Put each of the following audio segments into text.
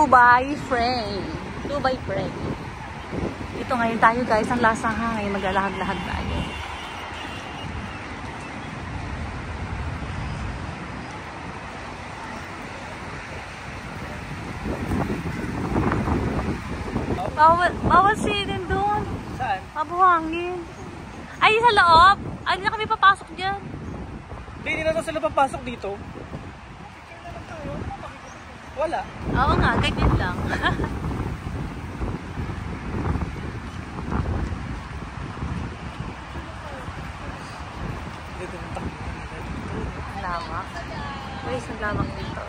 Dubai frame. Dubai frame. Ito ngayon tayo guys, ang lasahan. Ngayon maglalahad-lahad tayo. Bawal sinin doon. Saan? Mabuhangin. Ay, sa loob. Ay, hindi na kami papasok dyan. Hindi na sila papasok dito. Wala. Oo nga, ganyan lang. Lamak. Guys, ang lamak dito.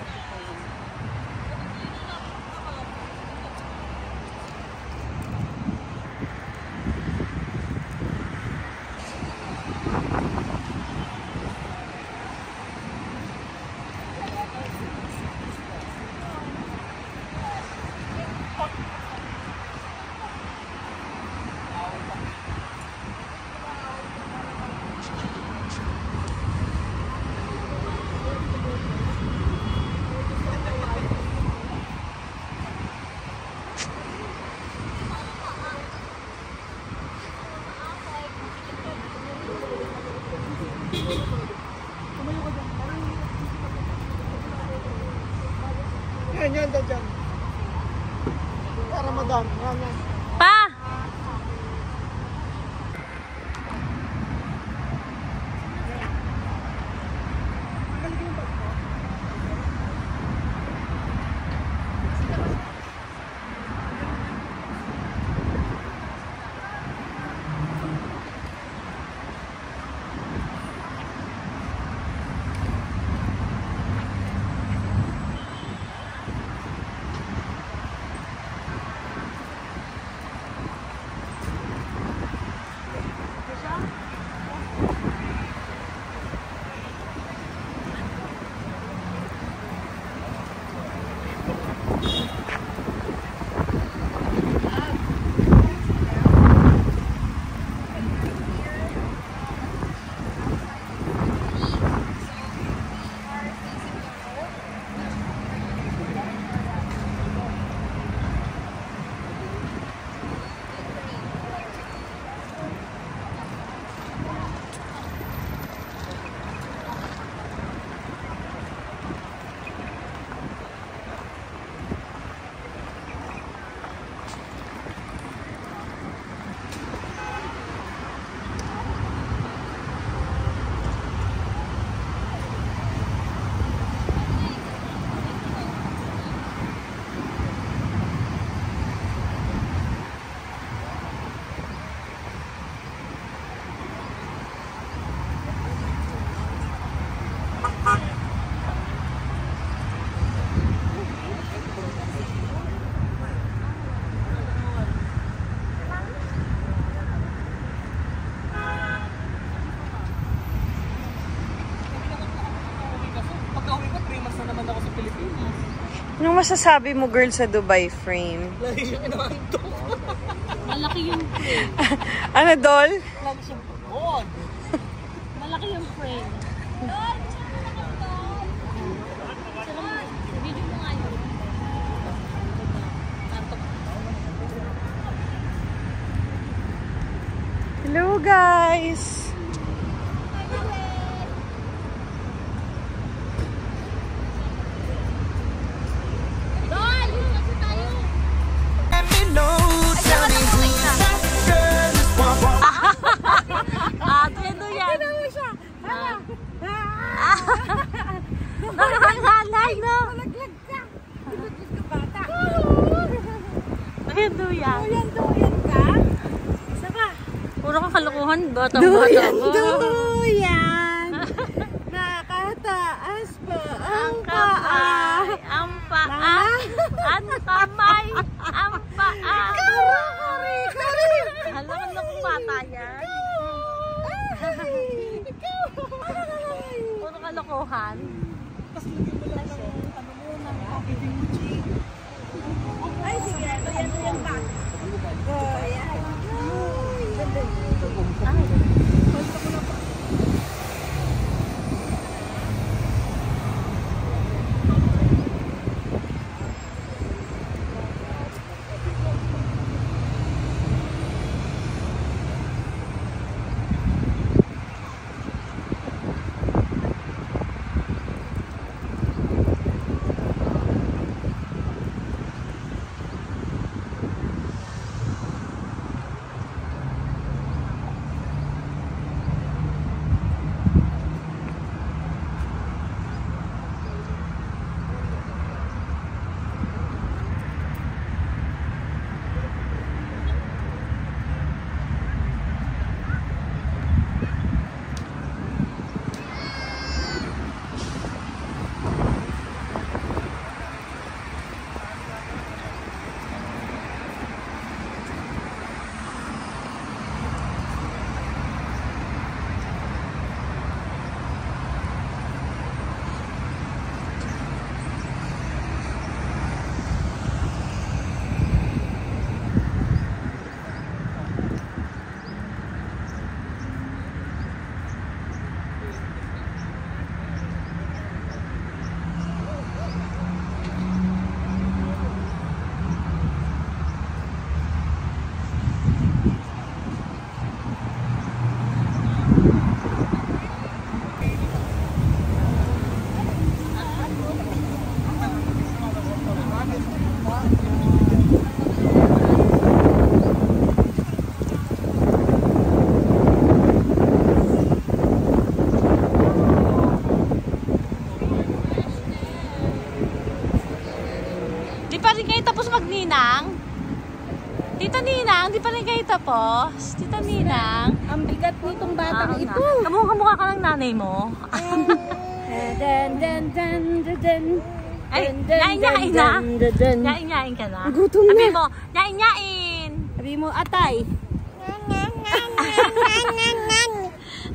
Yan, dyan. Para madam. Yan. Pa! Anong masasabi mo, girl, sa Dubai frame? Lagi siya pinakanto. Malaki yung frame. Ano, doll? Lagi siya broad. Malaki yung frame. Doll! Video mo nga yun. Hello, guys! Nakakalalay, no? Malaglag ka. Malaglag ka, bata. Ayan, duyan. Duyan ka? Isa ba? Puro kang kalukuhan, bata. Duyan. Nakataas pa ang paa. Ang paa. Ang kamay. Ang paa. Kari. Halang kong bata yan. Puro kalokohan. Tapos lagyan mo lang ng ano mo, ng packaging mo, G. Ay, sige. Yan ba? Yan. tapos magninang? Tita Ninang, di pa rin kayo tapos? Tita Ninang? Ang bigat nitong batang ito. Kamukha ka ng nanay mo. Ay, nyain-nyain na. Nyain-nyain ka na. Gutom Sabi na. mo, nyain-nyain. Sabi mo, atay.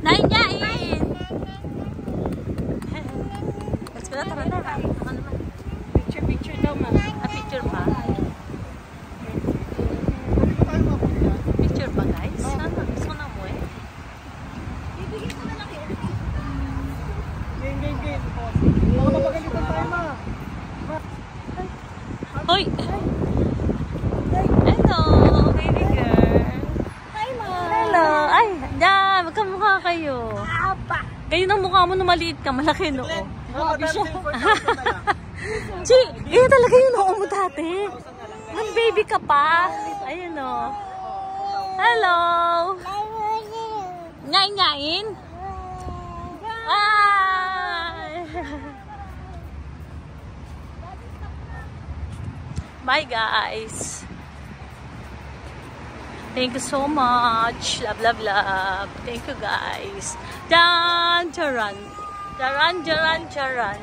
Nyain-nyain. Let's go na, tara na. Ako naman. Picture daw, ma. Picture pa. Picture pa, guys. Sana, gusto na mo eh. Game. Mga mapagalitan tayo, ma. Hoy! Hello, baby girl. Hi, ma. Hello. Ay, dyan. Magkamukha kayo. Kayo ng mukha mo na maliit ka, malaki noo. Chi, kaya talaga yung noo mo dati. Nung baby ka pa. Ayun o. Hello. Nyain-nyain. Ay. Bye guys. Thank you so much. Love, love, love. Thank you guys. Dan, charan. Charan, charan, charan.